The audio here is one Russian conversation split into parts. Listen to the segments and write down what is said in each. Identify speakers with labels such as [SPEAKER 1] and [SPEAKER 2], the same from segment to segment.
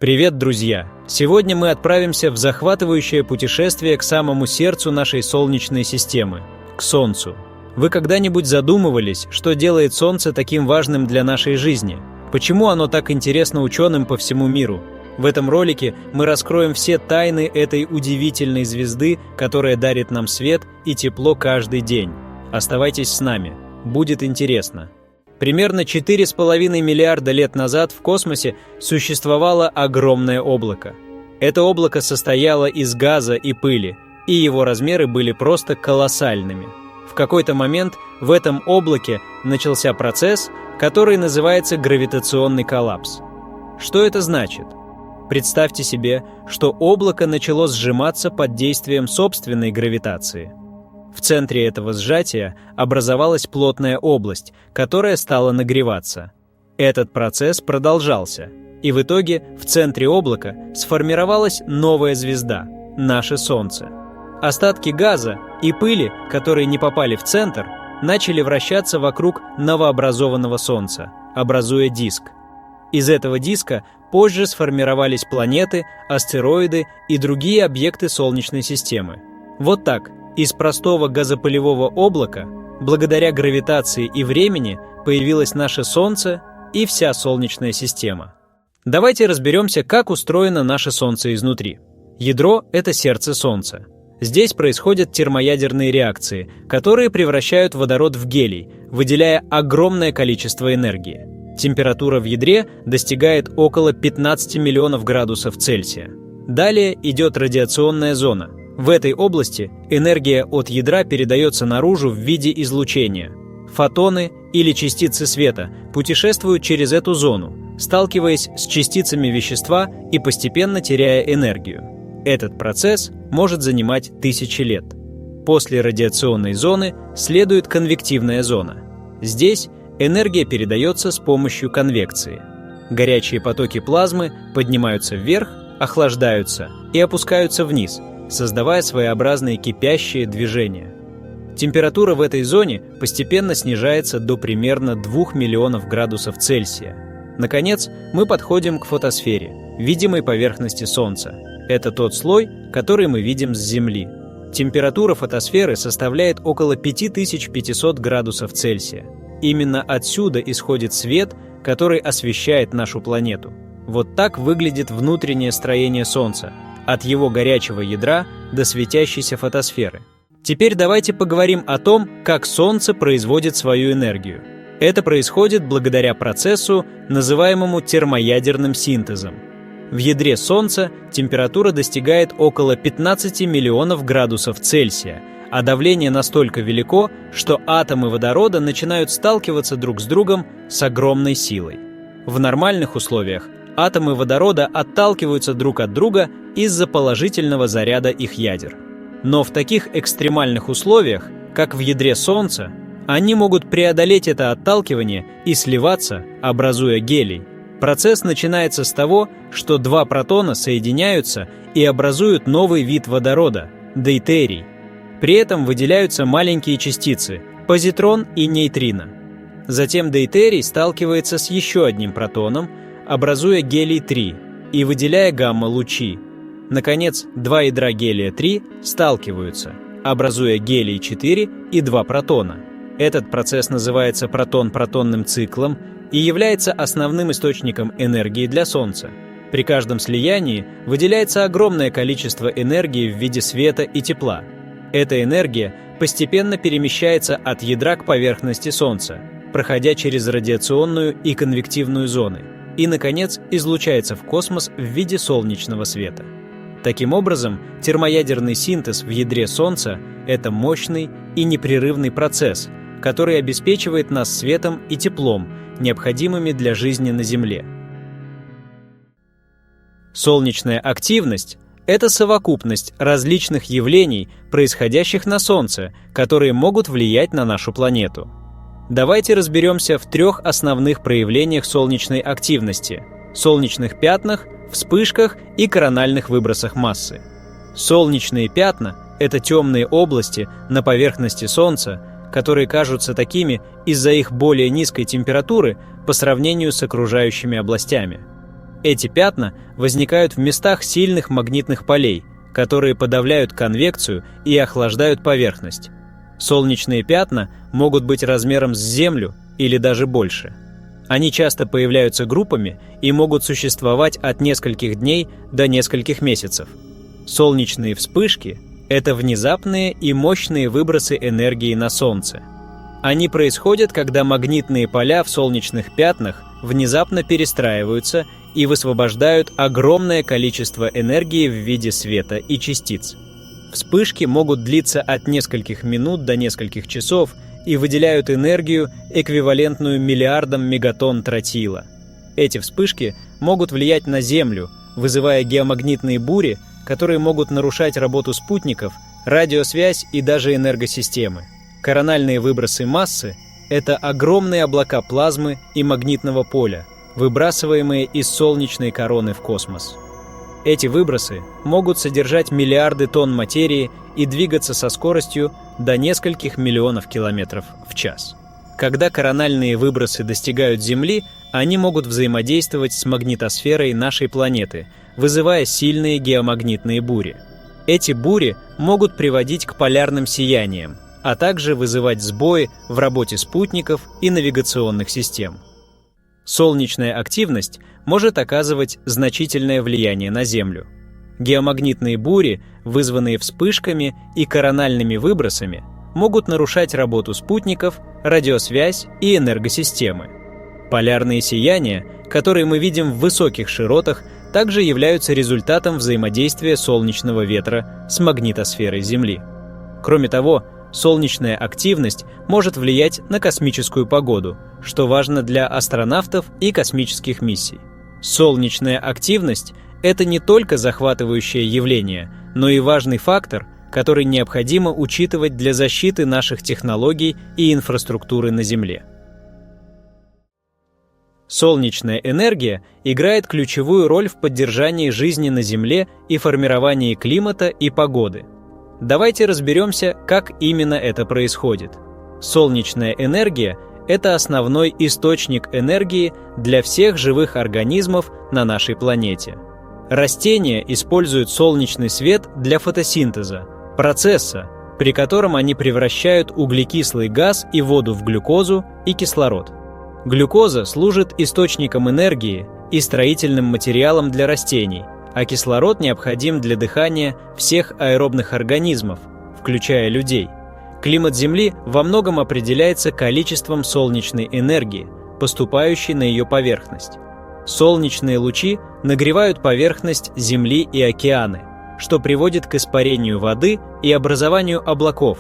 [SPEAKER 1] Привет, друзья! Сегодня мы отправимся в захватывающее путешествие к самому сердцу нашей Солнечной системы – к Солнцу. Вы когда-нибудь задумывались, что делает Солнце таким важным для нашей жизни? Почему оно так интересно ученым по всему миру? В этом ролике мы раскроем все тайны этой удивительной звезды, которая дарит нам свет и тепло каждый день. Оставайтесь с нами, будет интересно. Примерно 4,5 миллиарда лет назад в космосе существовало огромное облако. Это облако состояло из газа и пыли, и его размеры были просто колоссальными. В какой-то момент в этом облаке начался процесс, который называется гравитационный коллапс. Что это значит? Представьте себе, что облако начало сжиматься под действием собственной гравитации. В центре этого сжатия образовалась плотная область, которая стала нагреваться. Этот процесс продолжался, и в итоге в центре облака сформировалась новая звезда – наше Солнце. Остатки газа и пыли, которые не попали в центр, начали вращаться вокруг новообразованного Солнца, образуя диск. Из этого диска позже сформировались планеты, астероиды и другие объекты Солнечной системы. Вот так. Из простого газопылевого облака, благодаря гравитации и времени, появилось наше Солнце и вся Солнечная система. Давайте разберемся, как устроено наше Солнце изнутри. Ядро – это сердце Солнца. Здесь происходят термоядерные реакции, которые превращают водород в гелий, выделяя огромное количество энергии. Температура в ядре достигает около 15 миллионов градусов Цельсия. Далее идет радиационная зона. В этой области энергия от ядра передается наружу в виде излучения. Фотоны или частицы света путешествуют через эту зону, сталкиваясь с частицами вещества и постепенно теряя энергию. Этот процесс может занимать тысячи лет. После радиационной зоны следует конвективная зона. Здесь энергия передается с помощью конвекции. Горячие потоки плазмы поднимаются вверх, охлаждаются и опускаются вниз, создавая своеобразные кипящие движения. Температура в этой зоне постепенно снижается до примерно 2 миллионов градусов Цельсия. Наконец, мы подходим к фотосфере, видимой поверхности Солнца. Это тот слой, который мы видим с Земли. Температура фотосферы составляет около 5500 градусов Цельсия. Именно отсюда исходит свет, который освещает нашу планету. Вот так выглядит внутреннее строение Солнца, от его горячего ядра до светящейся фотосферы. Теперь давайте поговорим о том, как Солнце производит свою энергию. Это происходит благодаря процессу, называемому термоядерным синтезом. В ядре Солнца температура достигает около 15 миллионов градусов Цельсия, а давление настолько велико, что атомы водорода начинают сталкиваться друг с другом с огромной силой. В нормальных условиях атомы водорода отталкиваются друг от друга из-за положительного заряда их ядер. Но в таких экстремальных условиях, как в ядре Солнца, они могут преодолеть это отталкивание и сливаться, образуя гелий. Процесс начинается с того, что два протона соединяются и образуют новый вид водорода – дейтерий. При этом выделяются маленькие частицы – позитрон и нейтрино. Затем дейтерий сталкивается с еще одним протоном, образуя гелий-3 и выделяя гамма-лучи. Наконец, два ядра гелия-3 сталкиваются, образуя гелий-4 и два протона. Этот процесс называется протон-протонным циклом и является основным источником энергии для Солнца. При каждом слиянии выделяется огромное количество энергии в виде света и тепла. Эта энергия постепенно перемещается от ядра к поверхности Солнца, проходя через радиационную и конвективную зоны, и, наконец, излучается в космос в виде солнечного света. Таким образом, термоядерный синтез в ядре Солнца – это мощный и непрерывный процесс, который обеспечивает нас светом и теплом, необходимыми для жизни на Земле. Солнечная активность – это совокупность различных явлений, происходящих на Солнце, которые могут влиять на нашу планету. Давайте разберемся в трех основных проявлениях солнечной активности – солнечных пятнах, вспышках и корональных выбросах массы. Солнечные пятна – это темные области на поверхности Солнца, которые кажутся такими из-за их более низкой температуры по сравнению с окружающими областями. Эти пятна возникают в местах сильных магнитных полей, которые подавляют конвекцию и охлаждают поверхность. Солнечные пятна могут быть размером с Землю или даже больше. Они часто появляются группами и могут существовать от нескольких дней до нескольких месяцев. Солнечные вспышки – это внезапные и мощные выбросы энергии на Солнце. Они происходят, когда магнитные поля в солнечных пятнах внезапно перестраиваются и высвобождают огромное количество энергии в виде света и частиц. Вспышки могут длиться от нескольких минут до нескольких часов и выделяют энергию, эквивалентную миллиардам мегатонн тротила. Эти вспышки могут влиять на Землю, вызывая геомагнитные бури, которые могут нарушать работу спутников, радиосвязь и даже энергосистемы. Корональные выбросы массы – это огромные облака плазмы и магнитного поля, выбрасываемые из солнечной короны в космос. Эти выбросы могут содержать миллиарды тонн материи и двигаться со скоростью до нескольких миллионов километров в час. Когда корональные выбросы достигают Земли, они могут взаимодействовать с магнитосферой нашей планеты, вызывая сильные геомагнитные бури. Эти бури могут приводить к полярным сияниям, а также вызывать сбои в работе спутников и навигационных систем. Солнечная активность может оказывать значительное влияние на Землю. Геомагнитные бури, вызванные вспышками и корональными выбросами, могут нарушать работу спутников, радиосвязь и энергосистемы. Полярные сияния, которые мы видим в высоких широтах, также являются результатом взаимодействия солнечного ветра с магнитосферой Земли. Кроме того, солнечная активность может влиять на космическую погоду, что важно для астронавтов и космических миссий. Солнечная активность – это не только захватывающее явление, но и важный фактор, который необходимо учитывать для защиты наших технологий и инфраструктуры на Земле. Солнечная энергия играет ключевую роль в поддержании жизни на Земле и формировании климата и погоды. Давайте разберемся, как именно это происходит. Солнечная энергия – это основной источник энергии для всех живых организмов на нашей планете. Растения используют солнечный свет для фотосинтеза, процесса, при котором они превращают углекислый газ и воду в глюкозу и кислород. Глюкоза служит источником энергии и строительным материалом для растений, а кислород необходим для дыхания всех аэробных организмов, включая людей. Климат Земли во многом определяется количеством солнечной энергии, поступающей на ее поверхность. Солнечные лучи нагревают поверхность Земли и океаны, что приводит к испарению воды и образованию облаков.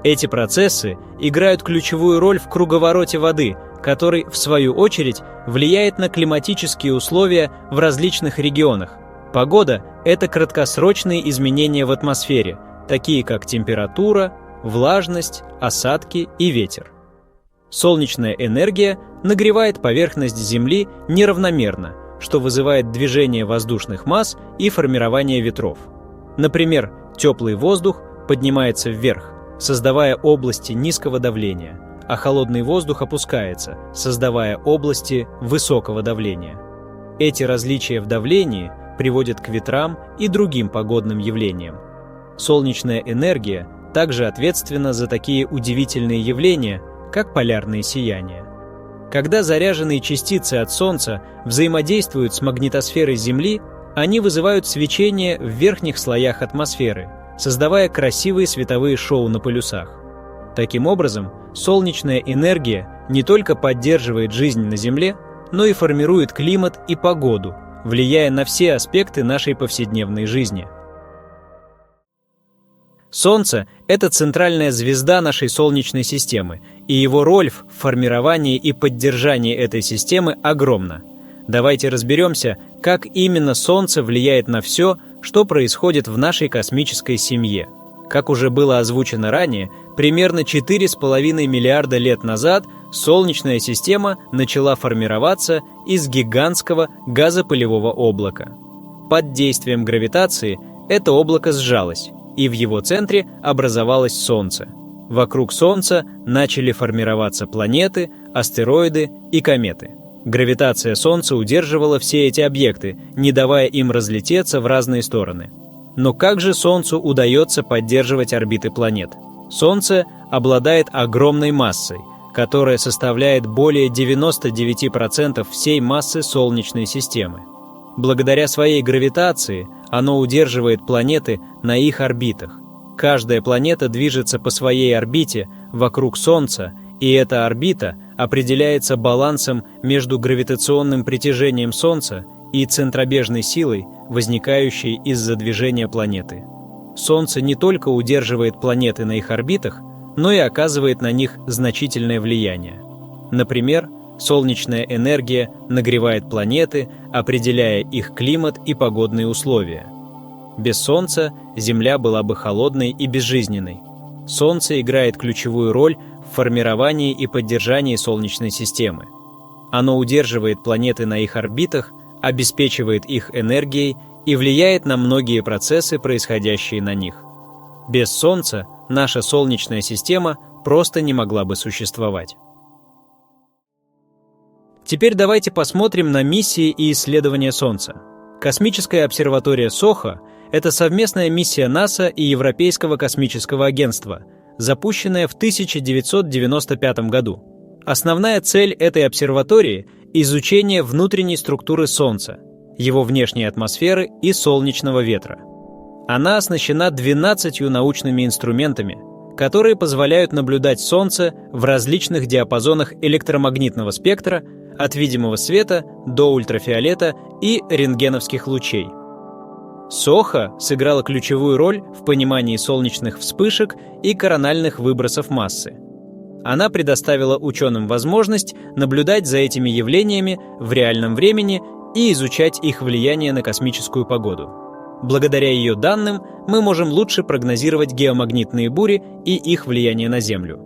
[SPEAKER 1] Эти процессы играют ключевую роль в круговороте воды, который, в свою очередь, влияет на климатические условия в различных регионах. Погода – это краткосрочные изменения в атмосфере, такие как температура, влажность, осадки и ветер. Солнечная энергия нагревает поверхность Земли неравномерно, что вызывает движение воздушных масс и формирование ветров. Например, теплый воздух поднимается вверх, создавая области низкого давления, а холодный воздух опускается, создавая области высокого давления. Эти различия в давлении приводят к ветрам и другим погодным явлениям. Солнечная энергия также ответственна за такие удивительные явления, как полярные сияния. Когда заряженные частицы от Солнца взаимодействуют с магнитосферой Земли, они вызывают свечение в верхних слоях атмосферы, создавая красивые световые шоу на полюсах. Таким образом, солнечная энергия не только поддерживает жизнь на Земле, но и формирует климат и погоду, влияя на все аспекты нашей повседневной жизни. Солнце – это центральная звезда нашей Солнечной системы, и его роль в формировании и поддержании этой системы огромна. Давайте разберемся, как именно Солнце влияет на все, что происходит в нашей космической семье. Как уже было озвучено ранее, примерно 4,5 миллиарда лет назад Солнечная система начала формироваться из гигантского газопылевого облака. Под действием гравитации это облако сжалось, и в его центре образовалось Солнце. Вокруг Солнца начали формироваться планеты, астероиды и кометы. Гравитация Солнца удерживала все эти объекты, не давая им разлететься в разные стороны. Но как же Солнцу удается поддерживать орбиты планет? Солнце обладает огромной массой, которая составляет более 99% всей массы Солнечной системы. Благодаря своей гравитации оно удерживает планеты на их орбитах. Каждая планета движется по своей орбите вокруг Солнца, и эта орбита определяется балансом между гравитационным притяжением Солнца и центробежной силой, возникающей из-за движения планеты. Солнце не только удерживает планеты на их орбитах, но и оказывает на них значительное влияние. Например, солнечная энергия нагревает планеты, определяя их климат и погодные условия. Без Солнца Земля была бы холодной и безжизненной. Солнце играет ключевую роль в формировании и поддержании Солнечной системы. Оно удерживает планеты на их орбитах, обеспечивает их энергией и влияет на многие процессы, происходящие на них. Без Солнца наша Солнечная система просто не могла бы существовать. Теперь давайте посмотрим на миссии и исследования Солнца. Космическая обсерватория СОХА – это совместная миссия НАСА и Европейского космического агентства, запущенная в 1995 году. Основная цель этой обсерватории – изучение внутренней структуры Солнца, его внешней атмосферы и солнечного ветра. Она оснащена 12 научными инструментами, которые позволяют наблюдать Солнце в различных диапазонах электромагнитного спектра, от видимого света до ультрафиолета и рентгеновских лучей. СОХА сыграла ключевую роль в понимании солнечных вспышек и корональных выбросов массы. Она предоставила ученым возможность наблюдать за этими явлениями в реальном времени и изучать их влияние на космическую погоду. Благодаря ее данным мы можем лучше прогнозировать геомагнитные бури и их влияние на Землю.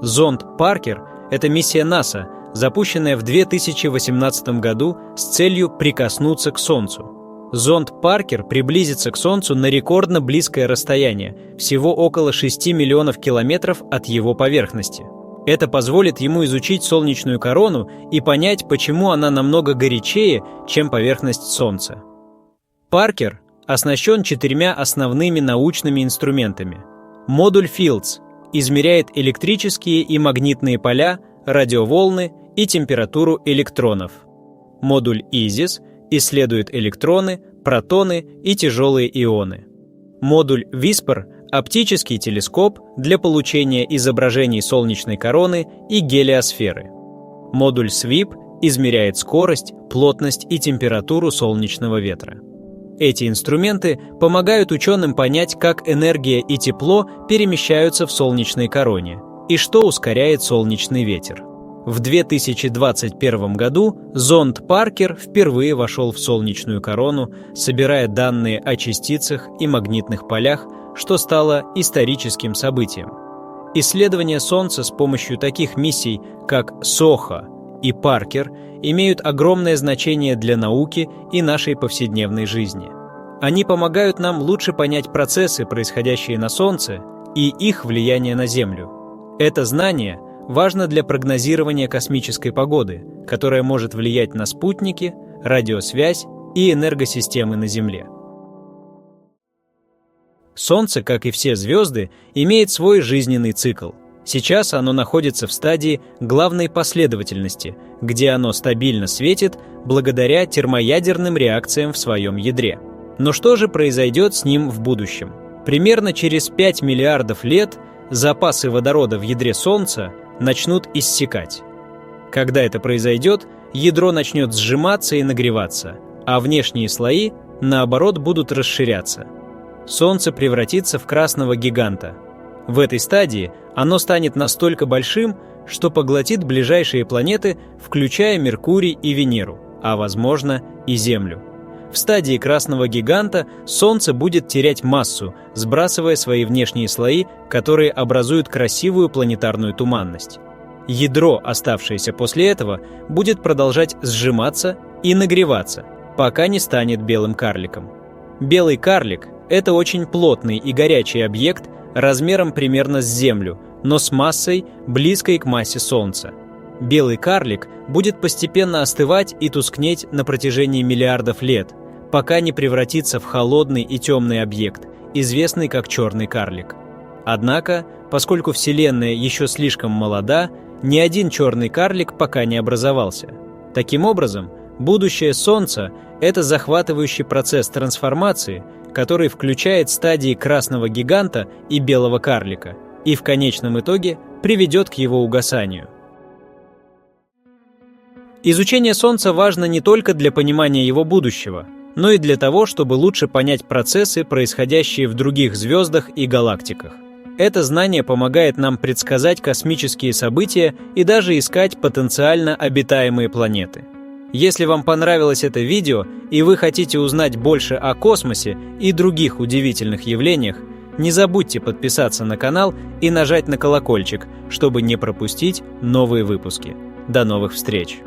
[SPEAKER 1] Зонд Паркер – это миссия НАСА, запущенная в 2018 году с целью прикоснуться к Солнцу. Зонд Паркер приблизится к Солнцу на рекордно близкое расстояние, всего около 6 миллионов километров от его поверхности. Это позволит ему изучить солнечную корону и понять, почему она намного горячее, чем поверхность Солнца. Паркер оснащен 4 основными научными инструментами. Модуль Fields измеряет электрические и магнитные поля, радиоволны и температуру электронов. Модуль ISIS исследует электроны, протоны и тяжелые ионы. Модуль WISPER – оптический телескоп для получения изображений солнечной короны и гелиосферы. Модуль SWIP измеряет скорость, плотность и температуру солнечного ветра. Эти инструменты помогают ученым понять, как энергия и тепло перемещаются в солнечной короне и что ускоряет солнечный ветер. В 2021 году зонд Паркер впервые вошел в солнечную корону, собирая данные о частицах и магнитных полях, что стало историческим событием. Исследования Солнца с помощью таких миссий, как СОХА и Паркер, имеют огромное значение для науки и нашей повседневной жизни. Они помогают нам лучше понять процессы, происходящие на Солнце, и их влияние на Землю. Это знание важно для прогнозирования космической погоды, которая может влиять на спутники, радиосвязь и энергосистемы на Земле. Солнце, как и все звезды, имеет свой жизненный цикл. Сейчас оно находится в стадии главной последовательности, где оно стабильно светит благодаря термоядерным реакциям в своем ядре. Но что же произойдет с ним в будущем? Примерно через 5 миллиардов лет запасы водорода в ядре Солнца начнут иссякать. Когда это произойдет, ядро начнет сжиматься и нагреваться, а внешние слои, наоборот, будут расширяться. Солнце превратится в красного гиганта. В этой стадии оно станет настолько большим, что поглотит ближайшие планеты, включая Меркурий и Венеру, а, возможно, и Землю. В стадии красного гиганта Солнце будет терять массу, сбрасывая свои внешние слои, которые образуют красивую планетарную туманность. Ядро, оставшееся после этого, будет продолжать сжиматься и нагреваться, пока не станет белым карликом. Белый карлик – это очень плотный и горячий объект размером примерно с Землю, но с массой, близкой к массе Солнца. белый карлик будет постепенно остывать и тускнеть на протяжении миллиардов лет, пока не превратится в холодный и темный объект, известный как черный карлик. Однако, поскольку Вселенная еще слишком молода, ни один черный карлик пока не образовался. Таким образом, будущее Солнца – это захватывающий процесс трансформации, который включает стадии красного гиганта и белого карлика, и в конечном итоге приведет к его угасанию. Изучение Солнца важно не только для понимания его будущего, но и для того, чтобы лучше понять процессы, происходящие в других звездах и галактиках. Это знание помогает нам предсказать космические события и даже искать потенциально обитаемые планеты. Если вам понравилось это видео и вы хотите узнать больше о космосе и других удивительных явлениях, не забудьте подписаться на канал и нажать на колокольчик, чтобы не пропустить новые выпуски. До новых встреч!